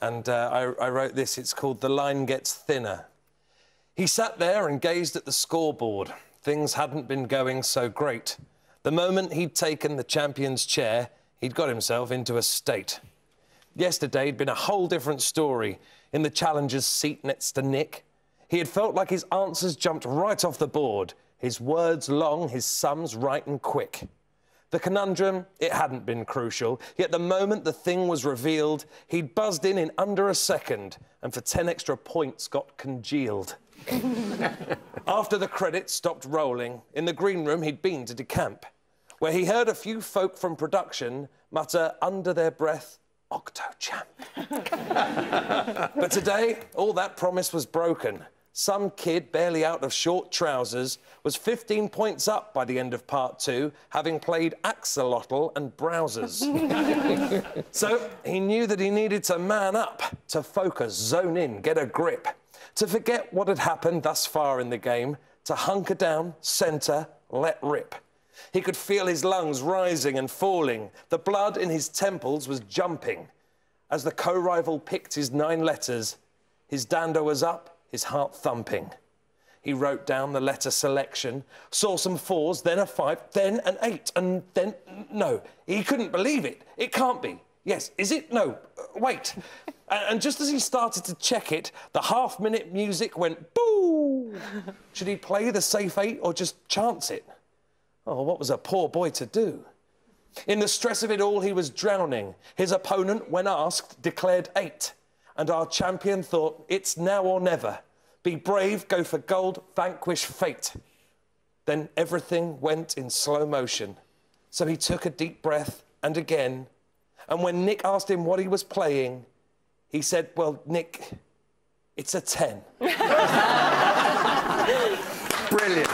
and I wrote this. It's called The Line Gets Thinner. He sat there and gazed at the scoreboard. Things hadn't been going so great. The moment he'd taken the champion's chair, he'd got himself into a state. Yesterday'd been a whole different story. In the challenger's seat next to Nick, he had felt like his answers jumped right off the board. His words long, his sums right and quick. The conundrum, it hadn't been crucial, yet the moment the thing was revealed, he'd buzzed in under a second and for 10 extra points got congealed. After the credits stopped rolling, in the green room he'd been to decamp, where he heard a few folk from production mutter under their breath, "Octo-champ." But today, all that promise was broken. Some kid barely out of short trousers was 15 points up by the end of part 2, having played axolotl and browsers. So he knew that he needed to man up, to focus, zone in, get a grip, to forget what had happened thus far in the game, to hunker down, centre, let rip. He could feel his lungs rising and falling. The blood in his temples was jumping. As the co-rival picked his 9 letters, his dander was up, his heart thumping. He wrote down the letter selection, saw some 4s, then a 5, then an 8, and then... No, he couldn't believe it. It can't be. Yes, is it? No, wait. And just as he started to check it, the half-minute music went boo! Should he play the safe 8 or just chance it? Oh, what was a poor boy to do? In the stress of it all, he was drowning. His opponent, when asked, declared 8. And our champion thought, it's now or never. Be brave, go for gold, vanquish fate. Then everything went in slow motion. So he took a deep breath, and again. And when Nick asked him what he was playing, he said, well, Nick, it's a 10. Brilliant.